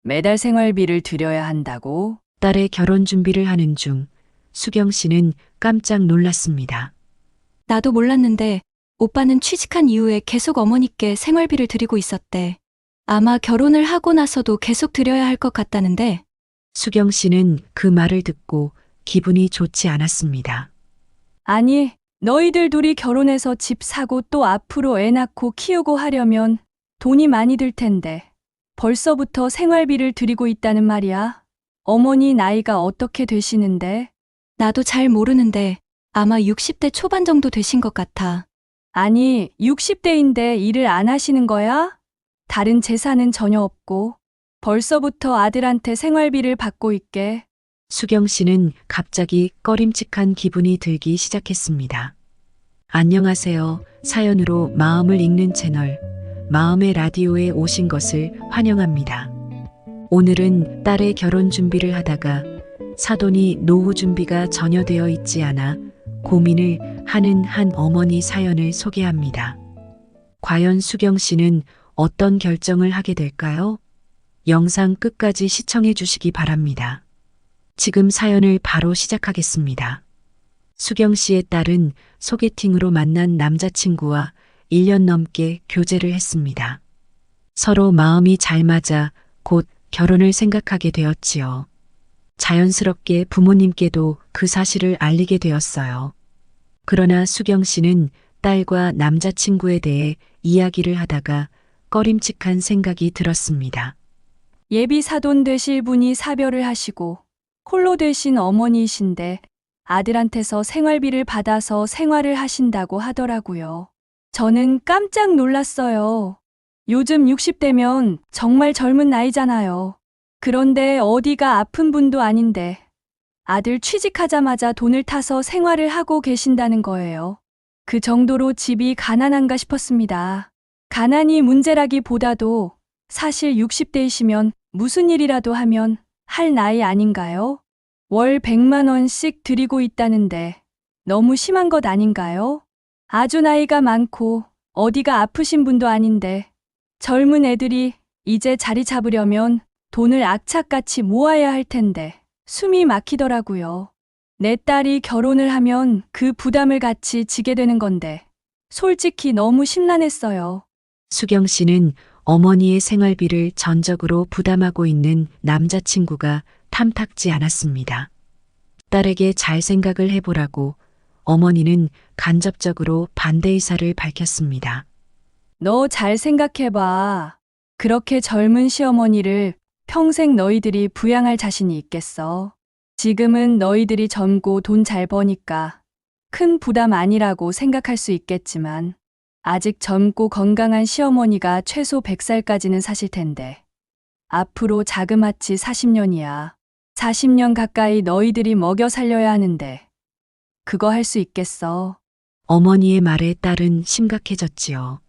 매달 생활비를 들여야 한다고? 딸의 결혼 준비를 하는 중 수경 씨는 깜짝 놀랐습니다. 나도 몰랐는데 오빠는 취직한 이후에 계속 어머니께 생활비를 드리고 있었대. 아마 결혼을 하고 나서도 계속 드려야 할 것 같다는데 수경 씨는 그 말을 듣고 기분이 좋지 않았습니다. 아니, 너희들 둘이 결혼해서 집 사고 또 앞으로 애 낳고 키우고 하려면 돈이 많이 들 텐데 벌써부터 생활비를 드리고 있다는 말이야. 어머니 나이가 어떻게 되시는데? 나도 잘 모르는데 아마 60대 초반 정도 되신 것 같아. 아니, 60대인데 일을 안 하시는 거야? 다른 재산은 전혀 없고 벌써부터 아들한테 생활비를 받고 있게. 수경 씨는 갑자기 꺼림칙한 기분이 들기 시작했습니다. 안녕하세요. 사연으로 마음을 읽는 채널 마음의 라디오에 오신 것을 환영합니다. 오늘은 딸의 결혼 준비를 하다가 사돈이 노후 준비가 전혀 되어 있지 않아 고민을 하는 한 어머니 사연을 소개합니다. 과연 수경 씨는 어떤 결정을 하게 될까요? 영상 끝까지 시청해 주시기 바랍니다. 지금 사연을 바로 시작하겠습니다. 수경 씨의 딸은 소개팅으로 만난 남자친구와 1년 넘게 교제를 했습니다. 서로 마음이 잘 맞아 곧 결혼을 생각하게 되었지요. 자연스럽게 부모님께도 그 사실을 알리게 되었어요. 그러나 수경 씨는 딸과 남자친구에 대해 이야기를 하다가 꺼림칙한 생각이 들었습니다. 예비 사돈 되실 분이 사별을 하시고 홀로 되신 어머니이신데 아들한테서 생활비를 받아서 생활을 하신다고 하더라고요. 저는 깜짝 놀랐어요. 요즘 60대면 정말 젊은 나이잖아요. 그런데 어디가 아픈 분도 아닌데 아들 취직하자마자 돈을 타서 생활을 하고 계신다는 거예요. 그 정도로 집이 가난한가 싶었습니다. 가난이 문제라기보다도 사실 60대이시면 무슨 일이라도 하면 할 나이 아닌가요? 월 100만 원씩 드리고 있다는데 너무 심한 것 아닌가요? 아주 나이가 많고 어디가 아프신 분도 아닌데 젊은 애들이 이제 자리 잡으려면 돈을 악착같이 모아야 할 텐데 숨이 막히더라고요. 내 딸이 결혼을 하면 그 부담을 같이 지게 되는 건데 솔직히 너무 심란했어요. 수경 씨는 어머니의 생활비를 전적으로 부담하고 있는 남자친구가 탐탁지 않았습니다. 딸에게 잘 생각을 해보라고 어머니는 간접적으로 반대 의사를 밝혔습니다. 너 잘 생각해봐. 그렇게 젊은 시어머니를 평생 너희들이 부양할 자신이 있겠어. 지금은 너희들이 젊고 돈 잘 버니까 큰 부담 아니라고 생각할 수 있겠지만 아직 젊고 건강한 시어머니가 최소 100살까지는 사실 텐데 앞으로 자그마치 40년이야. 40년 가까이 너희들이 먹여 살려야 하는데 그거 할 수 있겠어? 어머니의 말에 딸은 심각해졌지요.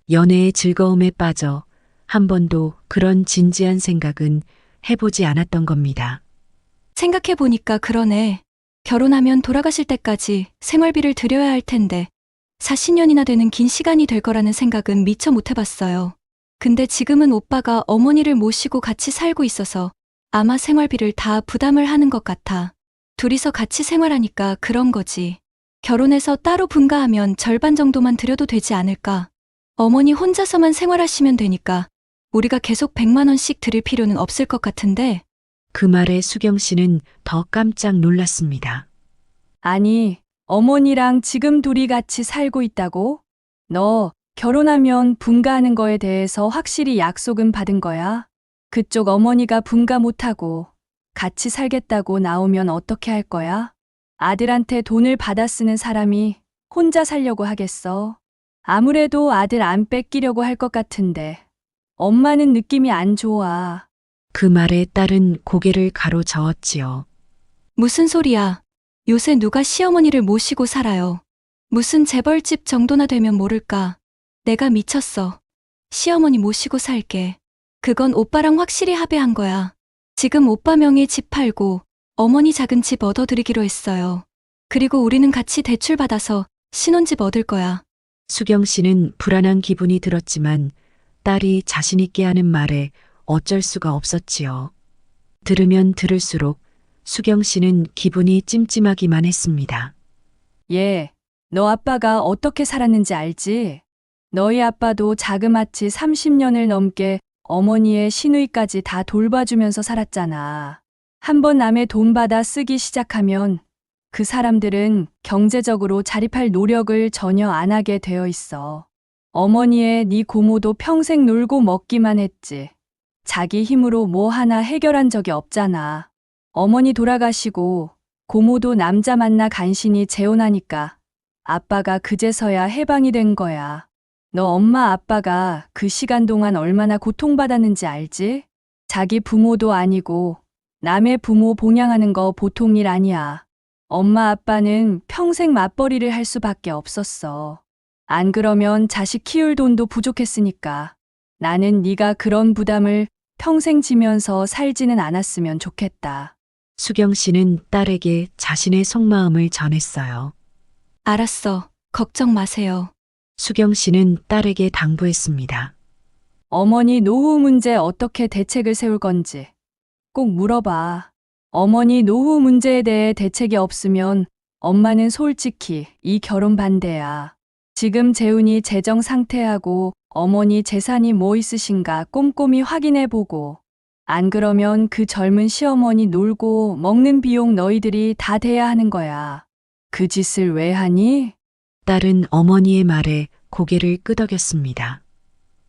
연애의 즐거움에 빠져 한 번도 그런 진지한 생각은 해보지 않았던 겁니다. 생각해보니까 그러네. 결혼하면 돌아가실 때까지 생활비를 드려야 할 텐데 40년이나 되는 긴 시간이 될 거라는 생각은 미처 못 해봤어요. 근데 지금은 오빠가 어머니를 모시고 같이 살고 있어서 아마 생활비를 다 부담을 하는 것 같아. 둘이서 같이 생활하니까 그런 거지. 결혼해서 따로 분가하면 절반 정도만 드려도 되지 않을까. 어머니 혼자서만 생활하시면 되니까 우리가 계속 100만 원씩 드릴 필요는 없을 것 같은데. 그 말에 수경 씨는 더 깜짝 놀랐습니다. 아니, 어머니랑 지금 둘이 같이 살고 있다고? 너 결혼하면 분가하는 거에 대해서 확실히 약속은 받은 거야? 그쪽 어머니가 분가 못하고 같이 살겠다고 나오면 어떻게 할 거야? 아들한테 돈을 받아 쓰는 사람이 혼자 살려고 하겠어? 아무래도 아들 안 뺏기려고 할 것 같은데 엄마는 느낌이 안 좋아. 그 말에 딸은 고개를 가로저었지요. 무슨 소리야. 요새 누가 시어머니를 모시고 살아요. 무슨 재벌집 정도나 되면 모를까. 내가 미쳤어. 시어머니 모시고 살게. 그건 오빠랑 확실히 합의한 거야. 지금 오빠 명의 집 팔고 어머니 작은 집 얻어드리기로 했어요. 그리고 우리는 같이 대출 받아서 신혼집 얻을 거야. 수경 씨는 불안한 기분이 들었지만 딸이 자신 있게 하는 말에 어쩔 수가 없었지요. 들으면 들을수록 수경 씨는 기분이 찜찜하기만 했습니다. 얘, 너 아빠가 어떻게 살았는지 알지? 너희 아빠도 자그마치 30년을 넘게 어머니의 시누이까지 다 돌봐주면서 살았잖아. 한번 남의 돈 받아 쓰기 시작하면 그 사람들은 경제적으로 자립할 노력을 전혀 안 하게 되어 있어. 어머니의 네 고모도 평생 놀고 먹기만 했지. 자기 힘으로 뭐 하나 해결한 적이 없잖아. 어머니 돌아가시고 고모도 남자 만나 간신히 재혼하니까 아빠가 그제서야 해방이 된 거야. 너 엄마 아빠가 그 시간 동안 얼마나 고통받았는지 알지? 자기 부모도 아니고 남의 부모 봉양하는 거 보통 일 아니야. 엄마 아빠는 평생 맞벌이를 할 수밖에 없었어. 안 그러면 자식 키울 돈도 부족했으니까. 나는 네가 그런 부담을 평생 지면서 살지는 않았으면 좋겠다. 수경 씨는 딸에게 자신의 속마음을 전했어요. 알았어. 걱정 마세요. 수경 씨는 딸에게 당부했습니다. 어머니 노후 문제 어떻게 대책을 세울 건지 꼭 물어봐. 어머니 노후 문제에 대해 대책이 없으면 엄마는 솔직히 이 결혼 반대야. 지금 재훈이 재정 상태하고 어머니 재산이 뭐 있으신가 꼼꼼히 확인해 보고 안 그러면 그 젊은 시어머니 놀고 먹는 비용 너희들이 다 대야 하는 거야. 그 짓을 왜 하니? 딸은 어머니의 말에 고개를 끄덕였습니다.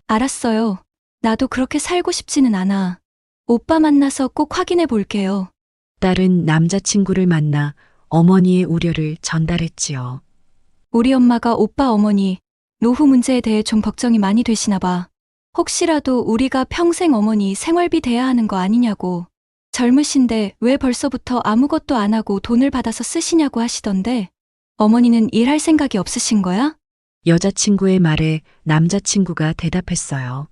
알았어요. 나도 그렇게 살고 싶지는 않아. 오빠 만나서 꼭 확인해 볼게요. 딸은 남자친구를 만나 어머니의 우려를 전달했지요. 우리 엄마가 오빠 어머니 노후 문제에 대해 좀 걱정이 많이 되시나 봐. 혹시라도 우리가 평생 어머니 생활비 대야 하는 거 아니냐고. 젊으신데 왜 벌써부터 아무것도 안 하고 돈을 받아서 쓰시냐고 하시던데 어머니는 일할 생각이 없으신 거야? 여자친구의 말에 남자친구가 대답했어요.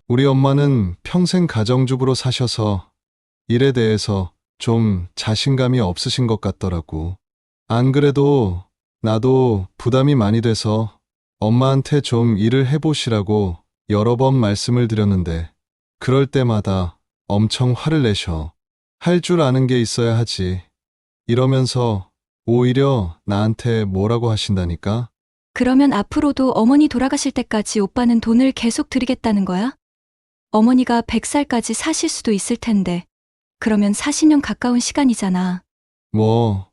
우리 엄마는 평생 가정주부로 사셔서 일에 대해서 좀 자신감이 없으신 것 같더라고. 안 그래도 나도 부담이 많이 돼서 엄마한테 좀 일을 해보시라고 여러 번 말씀을 드렸는데 그럴 때마다 엄청 화를 내셔. 할 줄 아는 게 있어야 하지. 이러면서 오히려 나한테 뭐라고 하신다니까? 그러면 앞으로도 어머니 돌아가실 때까지 오빠는 돈을 계속 드리겠다는 거야? 어머니가 100살까지 사실 수도 있을 텐데 그러면 40년 가까운 시간이잖아. 뭐,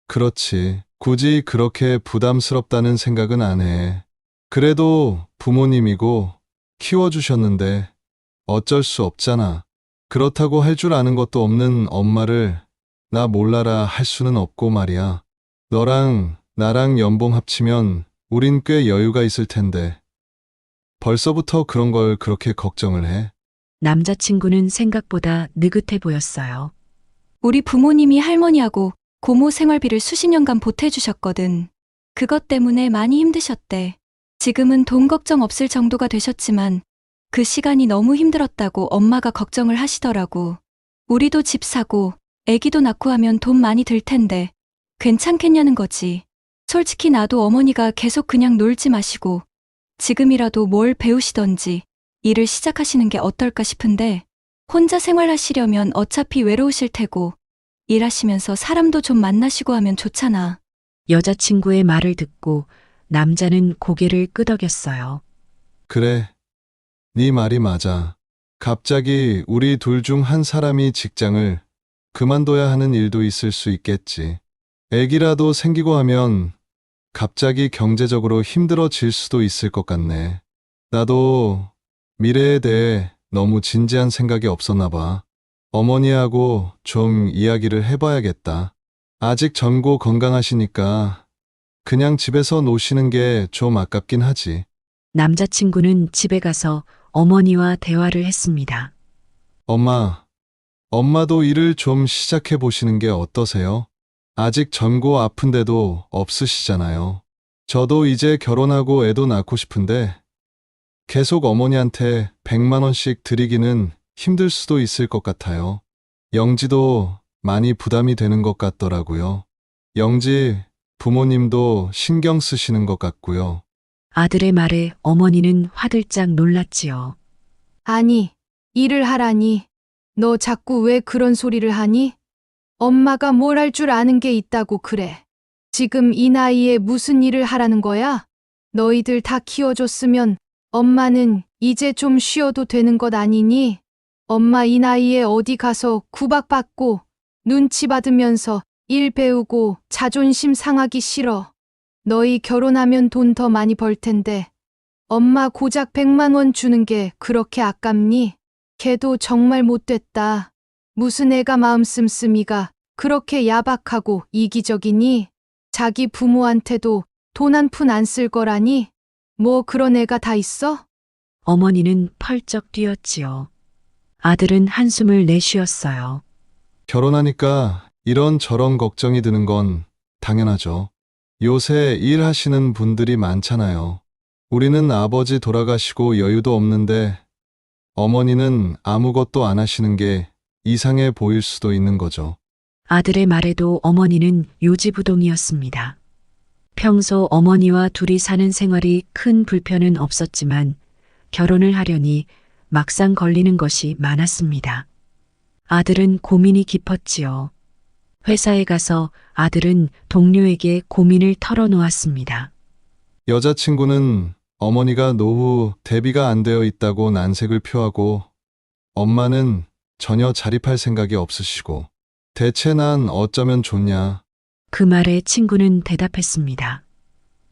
그렇지. 굳이 그렇게 부담스럽다는 생각은 안 해. 그래도 부모님이고 키워주셨는데 어쩔 수 없잖아. 그렇다고 할 줄 아는 것도 없는 엄마를 나 몰라라 할 수는 없고 말이야. 너랑 나랑 연봉 합치면 우린 꽤 여유가 있을 텐데 벌써부터 그런 걸 그렇게 걱정을 해? 남자친구는 생각보다 느긋해 보였어요. 우리 부모님이 할머니하고 고모 생활비를 수십 년간 보태주셨거든. 그것 때문에 많이 힘드셨대. 지금은 돈 걱정 없을 정도가 되셨지만 그 시간이 너무 힘들었다고 엄마가 걱정을 하시더라고. 우리도 집 사고 애기도 낳고 하면 돈 많이 들 텐데 괜찮겠냐는 거지. 솔직히 나도 어머니가 계속 그냥 놀지 마시고 지금이라도 뭘 배우시던지 일을 시작하시는 게 어떨까 싶은데 혼자 생활하시려면 어차피 외로우실 테고 일하시면서 사람도 좀 만나시고 하면 좋잖아. 여자친구의 말을 듣고 남자는 고개를 끄덕였어요. 그래, 네 말이 맞아. 갑자기 우리 둘 중 한 사람이 직장을 그만둬야 하는 일도 있을 수 있겠지. 애기라도 생기고 하면 갑자기 경제적으로 힘들어질 수도 있을 것 같네. 나도 미래에 대해 너무 진지한 생각이 없었나 봐. 어머니하고 좀 이야기를 해봐야겠다. 아직 젊고 건강하시니까 그냥 집에서 노시는 게 좀 아깝긴 하지. 남자친구는 집에 가서 어머니와 대화를 했습니다. 엄마도 일을 좀 시작해 보시는 게 어떠세요? 아직 젊고 아픈데도 없으시잖아요. 저도 이제 결혼하고 애도 낳고 싶은데 계속 어머니한테 100만 원씩 드리기는 힘들 수도 있을 것 같아요. 영지도 많이 부담이 되는 것 같더라고요. 영지 부모님도 신경 쓰시는 것 같고요. 아들의 말에 어머니는 화들짝 놀랐지요. 아니, 일을 하라니. 너 자꾸 왜 그런 소리를 하니? 엄마가 뭘 할 줄 아는 게 있다고 그래. 지금 이 나이에 무슨 일을 하라는 거야? 너희들 다 키워줬으면 엄마는 이제 좀 쉬어도 되는 것 아니니? 엄마 이 나이에 어디 가서 구박받고 눈치 받으면서 일 배우고 자존심 상하기 싫어. 너희 결혼하면 돈 더 많이 벌 텐데 엄마 고작 100만 원 주는 게 그렇게 아깝니? 걔도 정말 못됐다. 무슨 애가 마음 씀씀이가 그렇게 야박하고 이기적이니? 자기 부모한테도 돈 한 푼 안 쓸 거라니? 뭐 그런 애가 다 있어? 어머니는 펄쩍 뛰었지요. 아들은 한숨을 내쉬었어요. 결혼하니까 이런저런 걱정이 드는 건 당연하죠. 요새 일하시는 분들이 많잖아요. 우리는 아버지 돌아가시고 여유도 없는데 어머니는 아무것도 안 하시는 게 이상해 보일 수도 있는 거죠. 아들의 말에도 어머니는 요지부동이었습니다. 평소 어머니와 둘이 사는 생활이 큰 불편은 없었지만 결혼을 하려니 막상 걸리는 것이 많았습니다. 아들은 고민이 깊었지요. 회사에 가서 아들은 동료에게 고민을 털어놓았습니다. 여자친구는 어머니가 노후 대비가 안 되어 있다고 난색을 표하고 엄마는 전혀 자립할 생각이 없으시고 대체 난 어쩌면 좋냐. 그 말에 친구는 대답했습니다.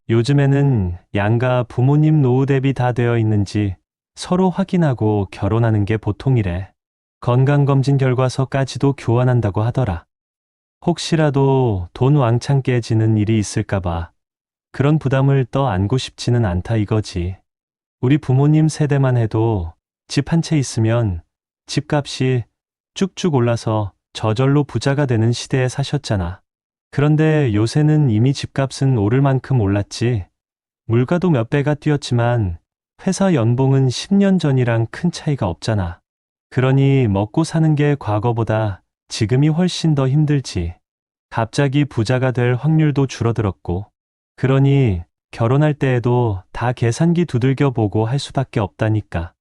요즘에는 양가 부모님 노후 대비 다 되어 있는지 서로 확인하고 결혼하는 게 보통이래. 건강검진 결과서까지도 교환한다고 하더라. 혹시라도 돈 왕창 깨지는 일이 있을까봐 그런 부담을 떠 안고 싶지는 않다 이거지. 우리 부모님 세대만 해도 집 한 채 있으면 집값이 쭉쭉 올라서 저절로 부자가 되는 시대에 사셨잖아. 그런데 요새는 이미 집값은 오를 만큼 올랐지. 물가도 몇 배가 뛰었지만 회사 연봉은 10년 전이랑 큰 차이가 없잖아. 그러니 먹고 사는 게 과거보다 지금이 훨씬 더 힘들지. 갑자기 부자가 될 확률도 줄어들었고. 그러니 결혼할 때에도 다 계산기 두들겨 보고 할 수밖에 없다니까.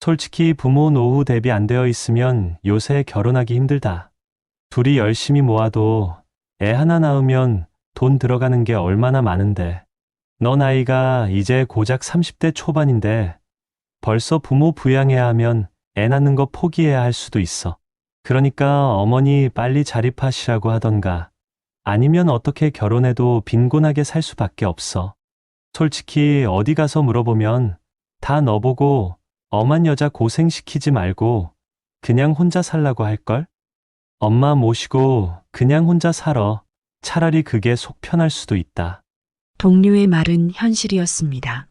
솔직히 부모 노후 대비 안 되어 있으면 요새 결혼하기 힘들다. 둘이 열심히 모아도 애 하나 낳으면 돈 들어가는 게 얼마나 많은데. 너 나이가 이제 고작 30대 초반인데 벌써 부모 부양해야 하면 애 낳는 거 포기해야 할 수도 있어. 그러니까 어머니 빨리 자립하시라고 하던가 아니면 어떻게 결혼해도 빈곤하게 살 수밖에 없어. 솔직히 어디 가서 물어보면 다 너보고 엄한 여자 고생시키지 말고 그냥 혼자 살라고 할걸? 엄마 모시고 그냥 혼자 살아. 차라리 그게 속 편할 수도 있다. 동료의 말은 현실이었습니다.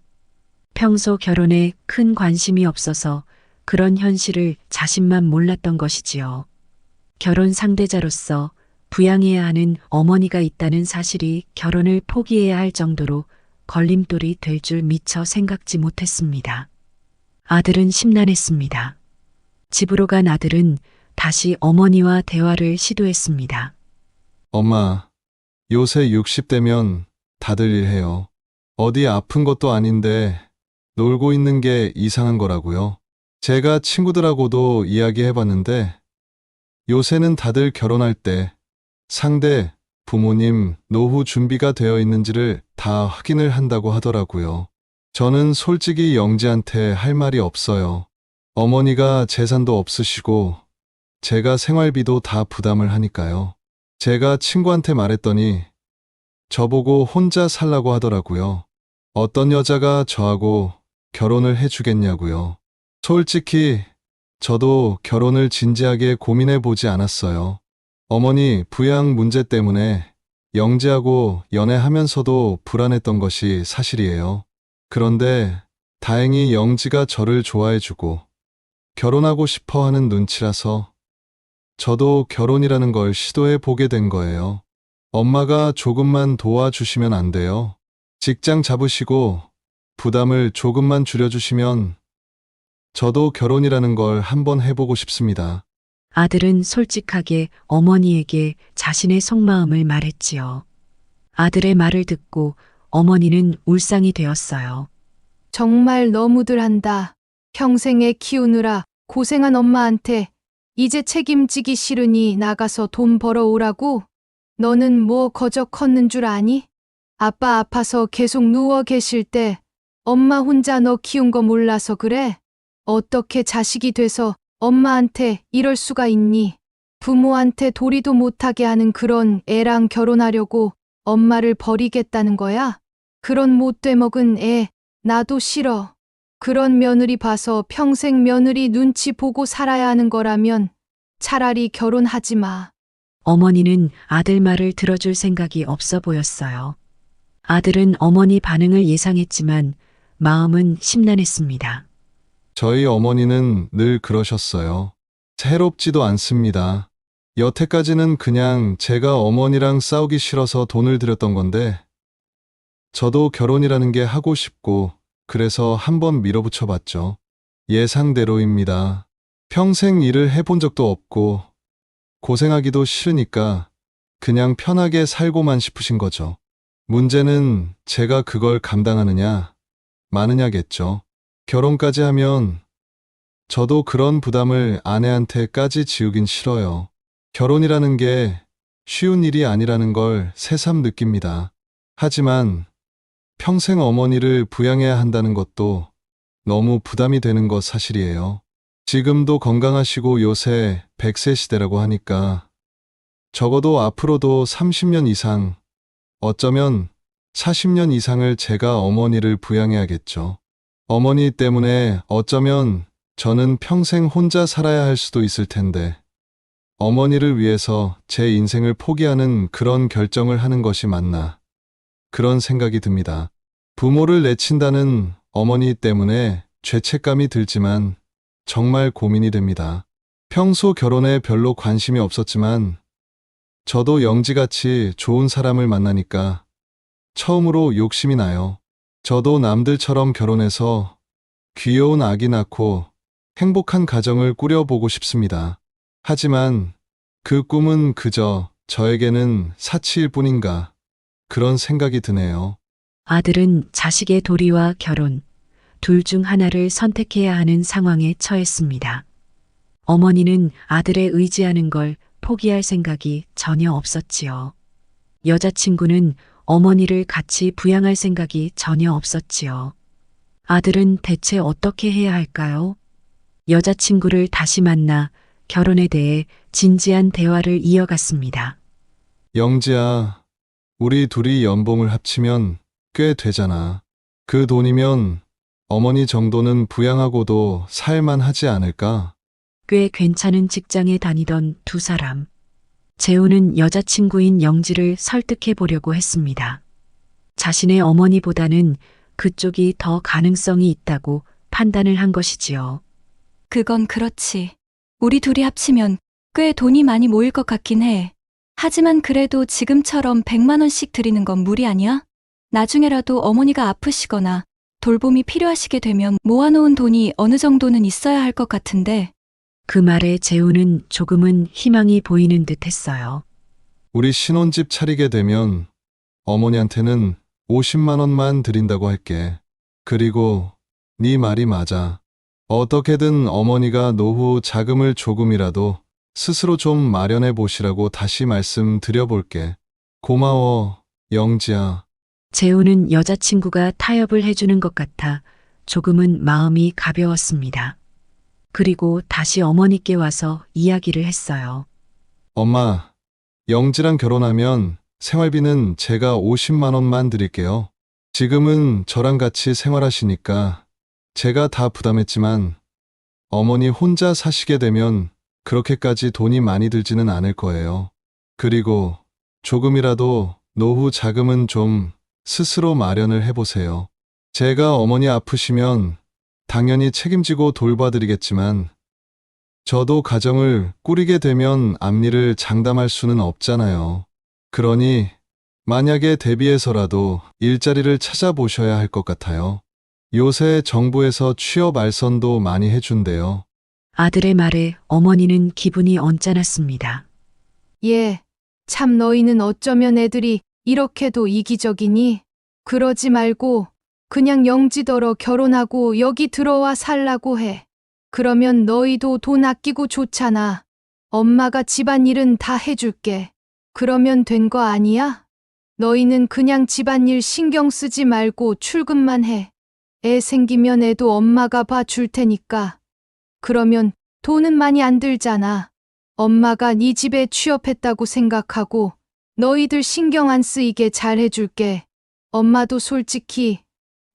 평소 결혼에 큰 관심이 없어서 그런 현실을 자신만 몰랐던 것이지요. 결혼 상대자로서 부양해야 하는 어머니가 있다는 사실이 결혼을 포기해야 할 정도로 걸림돌이 될 줄 미처 생각지 못했습니다. 아들은 심란했습니다. 집으로 간 아들은 다시 어머니와 대화를 시도했습니다. 엄마, 요새 60대면 다들 일해요. 어디 아픈 것도 아닌데 놀고 있는 게 이상한 거라고요. 제가 친구들하고도 이야기해봤는데 요새는 다들 결혼할 때 상대 부모님 노후 준비가 되어 있는지를 다 확인을 한다고 하더라고요. 저는 솔직히 영지한테 할 말이 없어요. 어머니가 재산도 없으시고 제가 생활비도 다 부담을 하니까요. 제가 친구한테 말했더니 저보고 혼자 살라고 하더라고요. 어떤 여자가 저하고 결혼을 해주겠냐고요. 솔직히 저도 결혼을 진지하게 고민해 보지 않았어요. 어머니 부양 문제 때문에 영지하고 연애하면서도 불안했던 것이 사실이에요. 그런데 다행히 영지가 저를 좋아해주고 결혼하고 싶어 하는 눈치라서 저도 결혼이라는 걸 시도해 보게 된 거예요. 엄마가 조금만 도와주시면 안 돼요? 직장 잡으시고 부담을 조금만 줄여주시면 저도 결혼이라는 걸 한번 해보고 싶습니다. 아들은 솔직하게 어머니에게 자신의 속마음을 말했지요. 아들의 말을 듣고 어머니는 울상이 되었어요. 정말 너무들 한다. 평생 애 키우느라 고생한 엄마한테 이제 책임지기 싫으니 나가서 돈 벌어오라고? 너는 뭐 거저 컸는 줄 아니? 아빠 아파서 계속 누워 계실 때 엄마 혼자 너 키운 거 몰라서 그래? 어떻게 자식이 돼서 엄마한테 이럴 수가 있니? 부모한테 도리도 못하게 하는 그런 애랑 결혼하려고 엄마를 버리겠다는 거야? 그런 못돼 먹은 애 나도 싫어. 그런 며느리 봐서 평생 며느리 눈치 보고 살아야 하는 거라면 차라리 결혼하지 마. 어머니는 아들 말을 들어줄 생각이 없어 보였어요. 아들은 어머니 반응을 예상했지만 마음은 심란했습니다. 저희 어머니는 늘 그러셨어요. 새롭지도 않습니다. 여태까지는 그냥 제가 어머니랑 싸우기 싫어서 돈을 들였던 건데, 저도 결혼이라는 게 하고 싶고, 그래서 한번 밀어붙여 봤죠. 예상대로입니다. 평생 일을 해본 적도 없고, 고생하기도 싫으니까 그냥 편하게 살고만 싶으신 거죠. 문제는 제가 그걸 감당하느냐, 마느냐겠죠. 결혼까지 하면 저도 그런 부담을 아내한테까지 지우긴 싫어요. 결혼이라는 게 쉬운 일이 아니라는 걸 새삼 느낍니다. 하지만 평생 어머니를 부양해야 한다는 것도 너무 부담이 되는 것 사실이에요. 지금도 건강하시고 요새 100세 시대라고 하니까 적어도 앞으로도 30년 이상, 어쩌면 40년 이상을 제가 어머니를 부양해야겠죠. 어머니 때문에 어쩌면 저는 평생 혼자 살아야 할 수도 있을 텐데, 어머니를 위해서 제 인생을 포기하는 그런 결정을 하는 것이 맞나, 그런 생각이 듭니다. 부모를 내친다는 어머니 때문에 죄책감이 들지만 정말 고민이 됩니다. 평소 결혼에 별로 관심이 없었지만 저도 영지같이 좋은 사람을 만나니까 처음으로 욕심이 나요. 저도 남들처럼 결혼해서 귀여운 아기 낳고 행복한 가정을 꾸려보고 싶습니다. 하지만 그 꿈은 그저 저에게는 사치일 뿐인가, 그런 생각이 드네요. 아들은 자식의 도리와 결혼, 둘 중 하나를 선택해야 하는 상황에 처했습니다. 어머니는 아들의 의지하는 걸 포기할 생각이 전혀 없었지요. 여자친구는 어머니를 같이 부양할 생각이 전혀 없었지요. 아들은 대체 어떻게 해야 할까요? 여자친구를 다시 만나 결혼에 대해 진지한 대화를 이어갔습니다. 영지야, 우리 둘이 연봉을 합치면 꽤 되잖아. 그 돈이면 어머니 정도는 부양하고도 살만하지 않을까? 꽤 괜찮은 직장에 다니던 두 사람. 재우는 여자친구인 영지를 설득해 보려고 했습니다. 자신의 어머니보다는 그쪽이 더 가능성이 있다고 판단을 한 것이지요. 그건 그렇지. 우리 둘이 합치면 꽤 돈이 많이 모일 것 같긴 해. 하지만 그래도 지금처럼 100만 원씩 드리는 건 무리 아니야? 나중에라도 어머니가 아프시거나 돌봄이 필요하시게 되면 모아놓은 돈이 어느 정도는 있어야 할 것 같은데. 그 말에 재우는 조금은 희망이 보이는 듯 했어요. 우리 신혼집 차리게 되면 어머니한테는 50만 원만 드린다고 할게. 그리고 네 말이 맞아. 어떻게든 어머니가 노후 자금을 조금이라도 스스로 좀 마련해 보시라고 다시 말씀드려볼게. 고마워, 영지야. 재우는 여자친구가 타협을 해주는 것 같아 조금은 마음이 가벼웠습니다. 그리고 다시 어머니께 와서 이야기를 했어요. 엄마, 영지랑 결혼하면 생활비는 제가 50만 원만 드릴게요. 지금은 저랑 같이 생활하시니까 제가 다 부담했지만 어머니 혼자 사시게 되면 그렇게까지 돈이 많이 들지는 않을 거예요. 그리고 조금이라도 노후 자금은 좀 스스로 마련을 해보세요. 제가 어머니 아프시면 당연히 책임지고 돌봐드리겠지만 저도 가정을 꾸리게 되면 앞일을 장담할 수는 없잖아요. 그러니 만약에 대비해서라도 일자리를 찾아보셔야 할 것 같아요. 요새 정부에서 취업 알선도 많이 해준대요. 아들의 말에 어머니는 기분이 언짢았습니다. 예, 참 너희는 어쩌면 애들이 이렇게도 이기적이니? 그러지 말고 그냥 영지더러 결혼하고 여기 들어와 살라고 해. 그러면 너희도 돈 아끼고 좋잖아. 엄마가 집안일은 다 해줄게. 그러면 된 거 아니야? 너희는 그냥 집안일 신경 쓰지 말고 출근만 해. 애 생기면 애도 엄마가 봐줄 테니까. 그러면 돈은 많이 안 들잖아. 엄마가 네 집에 취업했다고 생각하고 너희들 신경 안 쓰이게 잘 해줄게. 엄마도 솔직히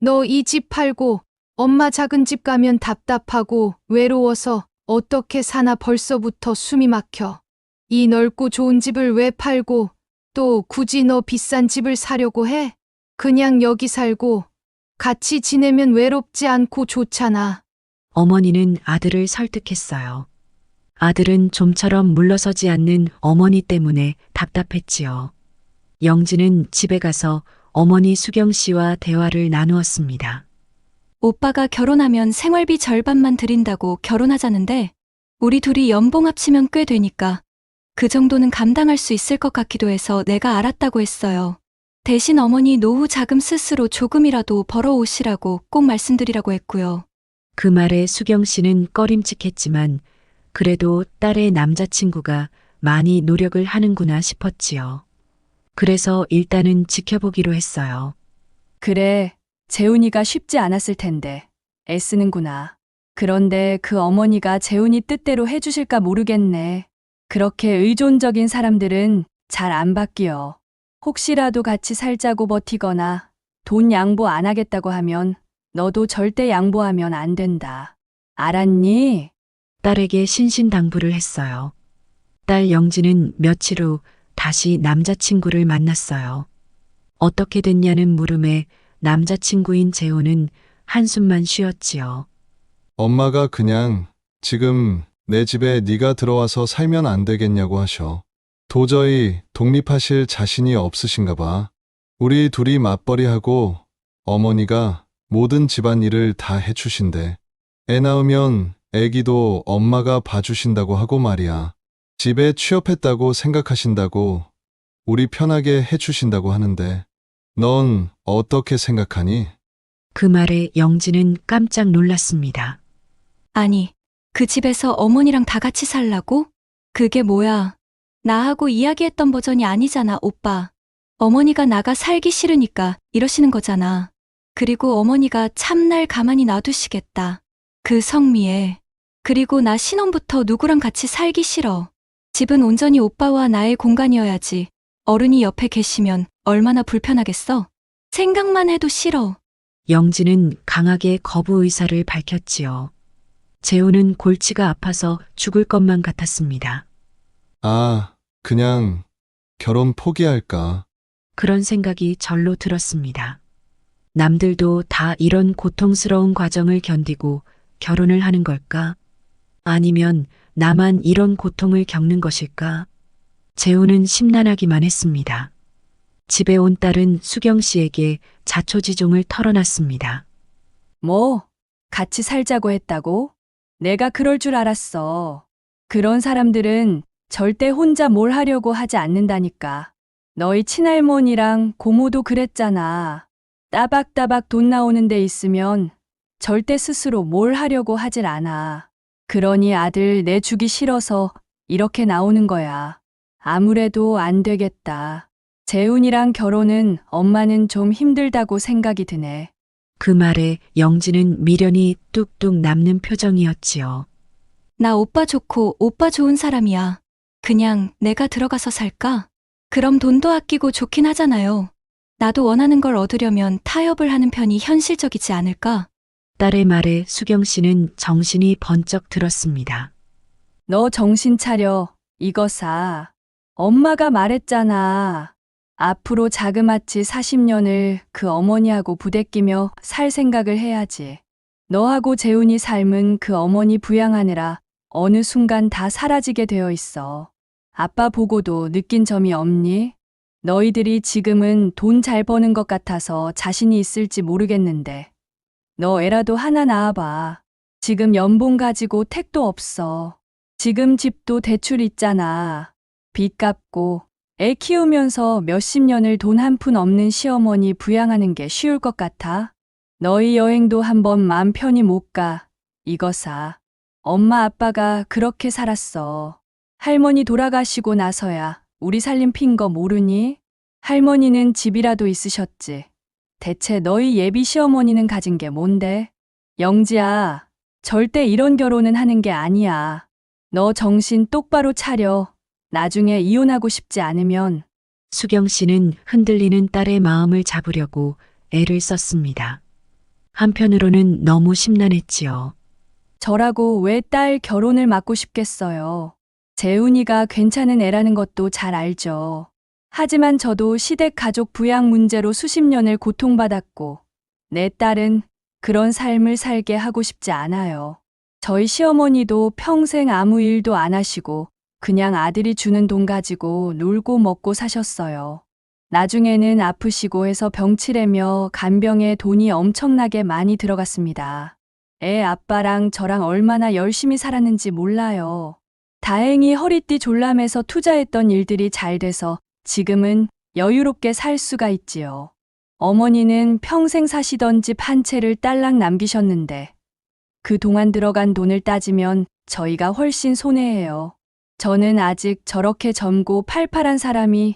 너 이 집 팔고 엄마 작은 집 가면 답답하고 외로워서 어떻게 사나 벌써부터 숨이 막혀. 이 넓고 좋은 집을 왜 팔고 또 굳이 너 비싼 집을 사려고 해? 그냥 여기 살고 같이 지내면 외롭지 않고 좋잖아. 어머니는 아들을 설득했어요. 아들은 좀처럼 물러서지 않는 어머니 때문에 답답했지요. 영진은 집에 가서 어머니 수경 씨와 대화를 나누었습니다. 오빠가 결혼하면 생활비 절반만 드린다고 결혼하자는데 우리 둘이 연봉 합치면 꽤 되니까 그 정도는 감당할 수 있을 것 같기도 해서 내가 알았다고 했어요. 대신 어머니 노후 자금 스스로 조금이라도 벌어오시라고 꼭 말씀드리라고 했고요. 그 말에 수경 씨는 꺼림칙했지만 그래도 딸의 남자친구가 많이 노력을 하는구나 싶었지요. 그래서 일단은 지켜보기로 했어요. 그래, 재훈이가 쉽지 않았을 텐데 애쓰는구나. 그런데 그 어머니가 재훈이 뜻대로 해주실까 모르겠네. 그렇게 의존적인 사람들은 잘 안 바뀌어. 혹시라도 같이 살자고 버티거나 돈 양보 안 하겠다고 하면 너도 절대 양보하면 안 된다. 알았니? 딸에게 신신당부를 했어요. 딸 영지는 며칠 후 다시 남자친구를 만났어요. 어떻게 됐냐는 물음에 남자친구인 재호는 한숨만 쉬었지요. 엄마가 그냥 지금 내 집에 네가 들어와서 살면 안 되겠냐고 하셔. 도저히 독립하실 자신이 없으신가 봐. 우리 둘이 맞벌이하고 어머니가 모든 집안일을 다 해주신대. 애 낳으면 애기도 엄마가 봐주신다고 하고 말이야. 집에 취업했다고 생각하신다고 우리 편하게 해주신다고 하는데 넌 어떻게 생각하니? 그 말에 영지는 깜짝 놀랐습니다. 아니, 그 집에서 어머니랑 다 같이 살라고? 그게 뭐야? 나하고 이야기했던 버전이 아니잖아, 오빠. 어머니가 나가 살기 싫으니까 이러시는 거잖아. 그리고 어머니가 참날 가만히 놔두시겠다. 그 성미에. 그리고 나 신혼부터 누구랑 같이 살기 싫어. 집은 온전히 오빠와 나의 공간이어야지. 어른이 옆에 계시면 얼마나 불편하겠어? 생각만 해도 싫어. 영지는 강하게 거부 의사를 밝혔지요. 재호는 골치가 아파서 죽을 것만 같았습니다. 아, 그냥 결혼 포기할까? 그런 생각이 절로 들었습니다. 남들도 다 이런 고통스러운 과정을 견디고 결혼을 하는 걸까? 아니면 나만 이런 고통을 겪는 것일까? 재호는 심란하기만 했습니다. 집에 온 딸은 수경 씨에게 자초지종을 털어놨습니다. 뭐, 같이 살자고 했다고? 내가 그럴 줄 알았어. 그런 사람들은 절대 혼자 뭘 하려고 하지 않는다니까. 너희 친할머니랑 고모도 그랬잖아. 따박따박 돈 나오는 데 있으면 절대 스스로 뭘 하려고 하질 않아. 그러니 아들 내주기 싫어서 이렇게 나오는 거야. 아무래도 안 되겠다. 재훈이랑 결혼은 엄마는 좀 힘들다고 생각이 드네. 그 말에 영지는 미련이 뚝뚝 남는 표정이었지요. 나 오빠 좋고 오빠 좋은 사람이야. 그냥 내가 들어가서 살까? 그럼 돈도 아끼고 좋긴 하잖아요. 나도 원하는 걸 얻으려면 타협을 하는 편이 현실적이지 않을까? 딸의 말에 수경 씨는 정신이 번쩍 들었습니다. 너 정신 차려. 이거 사. 엄마가 말했잖아. 앞으로 자그마치 40년을 그 어머니하고 부대끼며 살 생각을 해야지. 너하고 재훈이 삶은 그 어머니 부양하느라 어느 순간 다 사라지게 되어 있어. 아빠 보고도 느낀 점이 없니? 너희들이 지금은 돈 잘 버는 것 같아서 자신이 있을지 모르겠는데 너 애라도 하나 낳아봐. 지금 연봉 가지고 택도 없어. 지금 집도 대출 있잖아. 빚 갚고 애 키우면서 몇십 년을 돈 한 푼 없는 시어머니 부양하는 게 쉬울 것 같아? 너희 여행도 한번 마음 편히 못 가. 이거 사. 엄마 아빠가 그렇게 살았어. 할머니 돌아가시고 나서야 우리 살림 핀 거 모르니? 할머니는 집이라도 있으셨지. 대체 너희 예비 시어머니는 가진 게 뭔데? 영지야, 절대 이런 결혼은 하는 게 아니야. 너 정신 똑바로 차려. 나중에 이혼하고 싶지 않으면 수경 씨는 흔들리는 딸의 마음을 잡으려고 애를 썼습니다. 한편으로는 너무 심란했지요. 저라고 왜 딸 결혼을 막고 싶겠어요. 재훈이가 괜찮은 애라는 것도 잘 알죠. 하지만 저도 시댁 가족 부양 문제로 수십 년을 고통받았고 내 딸은 그런 삶을 살게 하고 싶지 않아요. 저희 시어머니도 평생 아무 일도 안 하시고 그냥 아들이 주는 돈 가지고 놀고 먹고 사셨어요. 나중에는 아프시고 해서 병치레며 간병에 돈이 엄청나게 많이 들어갔습니다. 애 아빠랑 저랑 얼마나 열심히 살았는지 몰라요. 다행히 허리띠 졸라매서 투자했던 일들이 잘 돼서 지금은 여유롭게 살 수가 있지요. 어머니는 평생 사시던 집 한 채를 딸랑 남기셨는데 그동안 들어간 돈을 따지면 저희가 훨씬 손해예요. 저는 아직 저렇게 젊고 팔팔한 사람이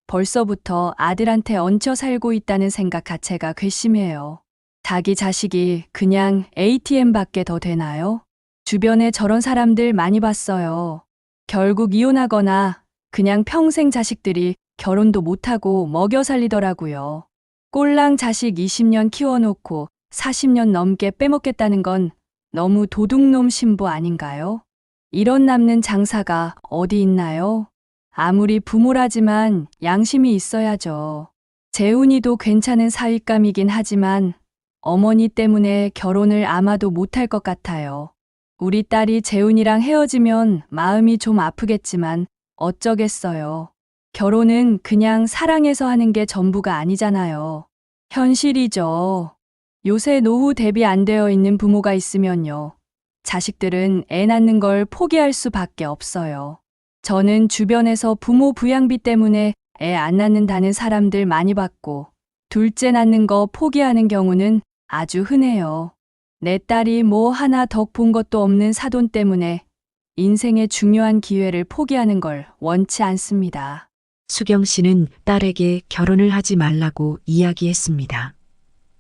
벌써부터 아들한테 얹혀 살고 있다는 생각 자체가 괘씸해요. 자기 자식이 그냥 ATM밖에 더 되나요? 주변에 저런 사람들 많이 봤어요. 결국 이혼하거나 그냥 평생 자식들이 결혼도 못하고 먹여 살리더라고요. 꼴랑 자식 20년 키워놓고 40년 넘게 빼먹겠다는 건 너무 도둑놈 신부 아닌가요? 이런 남는 장사가 어디 있나요? 아무리 부모라지만 양심이 있어야죠. 재훈이도 괜찮은 사윗감이긴 하지만 어머니 때문에 결혼을 아마도 못할 것 같아요. 우리 딸이 재훈이랑 헤어지면 마음이 좀 아프겠지만 어쩌겠어요. 결혼은 그냥 사랑해서 하는 게 전부가 아니잖아요. 현실이죠. 요새 노후 대비 안 되어 있는 부모가 있으면요. 자식들은 애 낳는 걸 포기할 수밖에 없어요. 저는 주변에서 부모 부양비 때문에 애 안 낳는다는 사람들 많이 봤고, 둘째 낳는 거 포기하는 경우는 아주 흔해요. 내 딸이 뭐 하나 덕 본 것도 없는 사돈 때문에 인생의 중요한 기회를 포기하는 걸 원치 않습니다. 수경 씨는 딸에게 결혼을 하지 말라고 이야기했습니다.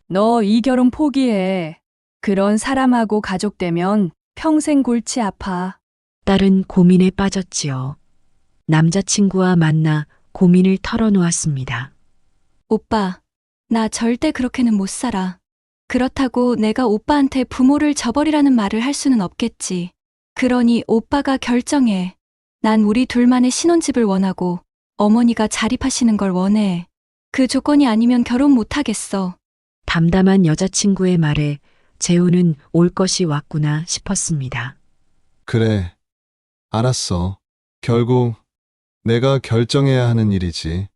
너 이 결혼 포기해. 그런 사람하고 가족되면 평생 골치 아파. 딸은 고민에 빠졌지요. 남자친구와 만나 고민을 털어놓았습니다. 오빠, 나 절대 그렇게는 못 살아. 그렇다고 내가 오빠한테 부모를 저버리라는 말을 할 수는 없겠지. 그러니 오빠가 결정해. 난 우리 둘만의 신혼집을 원하고 어머니가 자립하시는 걸 원해. 그 조건이 아니면 결혼 못 하겠어. 담담한 여자친구의 말에 재우는 올 것이 왔구나 싶었습니다. 그래. 알았어. 결국 내가 결정해야 하는 일이지.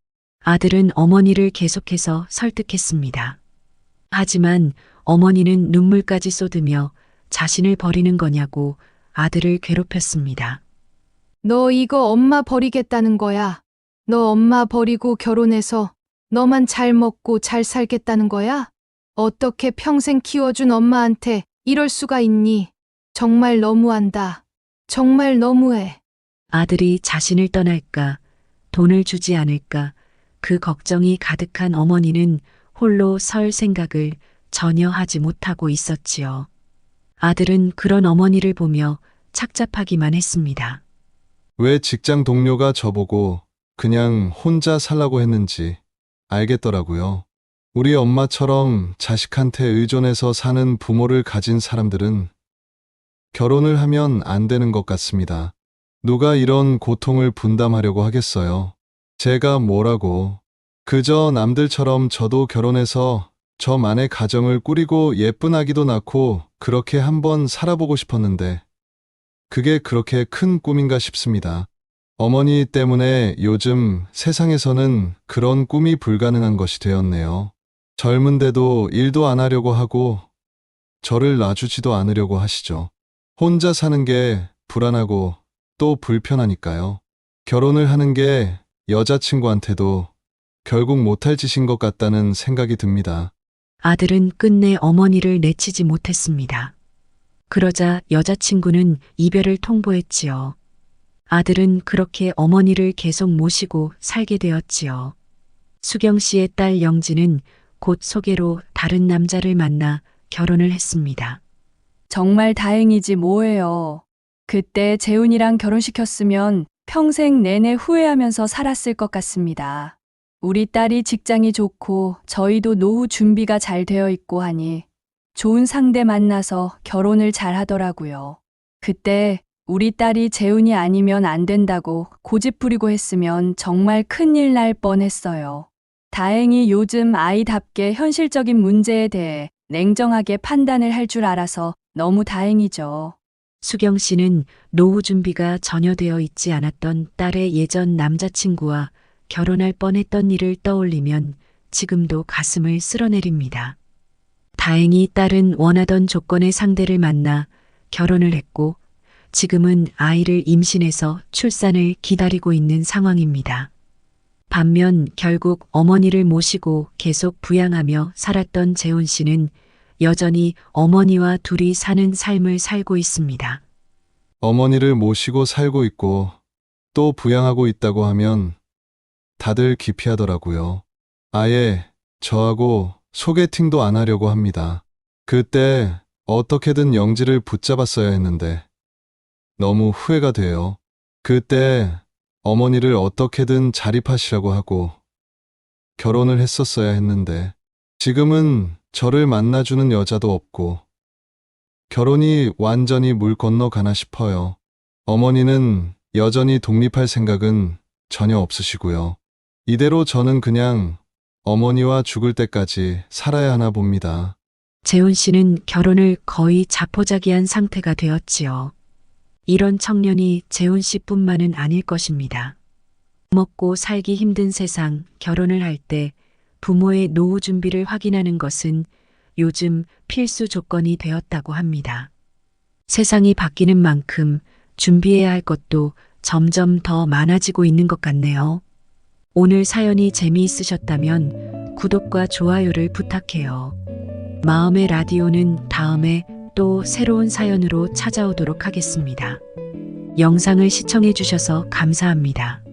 아들은 어머니를 계속해서 설득했습니다. 하지만 어머니는 눈물까지 쏟으며 자신을 버리는 거냐고 아들을 괴롭혔습니다. 너 이거 엄마 버리겠다는 거야. 너 엄마 버리고 결혼해서 너만 잘 먹고 잘 살겠다는 거야? 어떻게 평생 키워준 엄마한테 이럴 수가 있니? 정말 너무한다. 정말 너무해. 아들이 자신을 떠날까, 돈을 주지 않을까, 그 걱정이 가득한 어머니는 홀로 설 생각을 전혀 하지 못하고 있었지요. 아들은 그런 어머니를 보며 착잡하기만 했습니다. 왜 직장 동료가 저보고 그냥 혼자 살라고 했는지 알겠더라고요. 우리 엄마처럼 자식한테 의존해서 사는 부모를 가진 사람들은 결혼을 하면 안 되는 것 같습니다. 누가 이런 고통을 분담하려고 하겠어요. 제가 뭐라고. 그저 남들처럼 저도 결혼해서 저만의 가정을 꾸리고 예쁜 아기도 낳고 그렇게 한번 살아보고 싶었는데 그게 그렇게 큰 꿈인가 싶습니다. 어머니 때문에 요즘 세상에서는 그런 꿈이 불가능한 것이 되었네요. 젊은데도 일도 안 하려고 하고 저를 놔주지도 않으려고 하시죠. 혼자 사는 게 불안하고 또 불편하니까요. 결혼을 하는 게 여자친구한테도 결국 못할 짓인 것 같다는 생각이 듭니다. 아들은 끝내 어머니를 내치지 못했습니다. 그러자 여자친구는 이별을 통보했지요. 아들은 그렇게 어머니를 계속 모시고 살게 되었지요. 수경 씨의 딸 영지는 곧 소개로 다른 남자를 만나 결혼을 했습니다. 정말 다행이지 뭐예요. 그때 재훈이랑 결혼시켰으면 평생 내내 후회하면서 살았을 것 같습니다. 우리 딸이 직장이 좋고 저희도 노후 준비가 잘 되어 있고 하니 좋은 상대 만나서 결혼을 잘 하더라고요. 그때 우리 딸이 재훈이 아니면 안 된다고 고집 부리고 했으면 정말 큰일 날 뻔했어요. 다행히 요즘 아이답게 현실적인 문제에 대해 냉정하게 판단을 할 줄 알아서 너무 다행이죠. 수경 씨는 노후 준비가 전혀 되어 있지 않았던 딸의 예전 남자친구와 결혼할 뻔했던 일을 떠올리면 지금도 가슴을 쓸어내립니다. 다행히 딸은 원하던 조건의 상대를 만나 결혼을 했고 지금은 아이를 임신해서 출산을 기다리고 있는 상황입니다. 반면 결국 어머니를 모시고 계속 부양하며 살았던 재훈 씨는 여전히 어머니와 둘이 사는 삶을 살고 있습니다. 어머니를 모시고 살고 있고 또 부양하고 있다고 하면 다들 기피하더라고요. 아예 저하고 소개팅도 안 하려고 합니다. 그때 어떻게든 영지를 붙잡았어야 했는데 너무 후회가 돼요. 그때 어머니를 어떻게든 자립하시라고 하고 결혼을 했었어야 했는데 지금은 저를 만나주는 여자도 없고 결혼이 완전히 물 건너가나 싶어요. 어머니는 여전히 독립할 생각은 전혀 없으시고요. 이대로 저는 그냥 어머니와 죽을 때까지 살아야 하나 봅니다. 재훈 씨는 결혼을 거의 자포자기한 상태가 되었지요. 이런 청년이 재훈 씨뿐만은 아닐 것입니다. 먹고 살기 힘든 세상, 결혼을 할 때 부모의 노후 준비를 확인하는 것은 요즘 필수 조건이 되었다고 합니다. 세상이 바뀌는 만큼 준비해야 할 것도 점점 더 많아지고 있는 것 같네요. 오늘 사연이 재미있으셨다면 구독과 좋아요를 부탁해요. 마음의 라디오는 다음에 또 새로운 사연으로 찾아오도록 하겠습니다. 영상을 시청해 주셔서 감사합니다.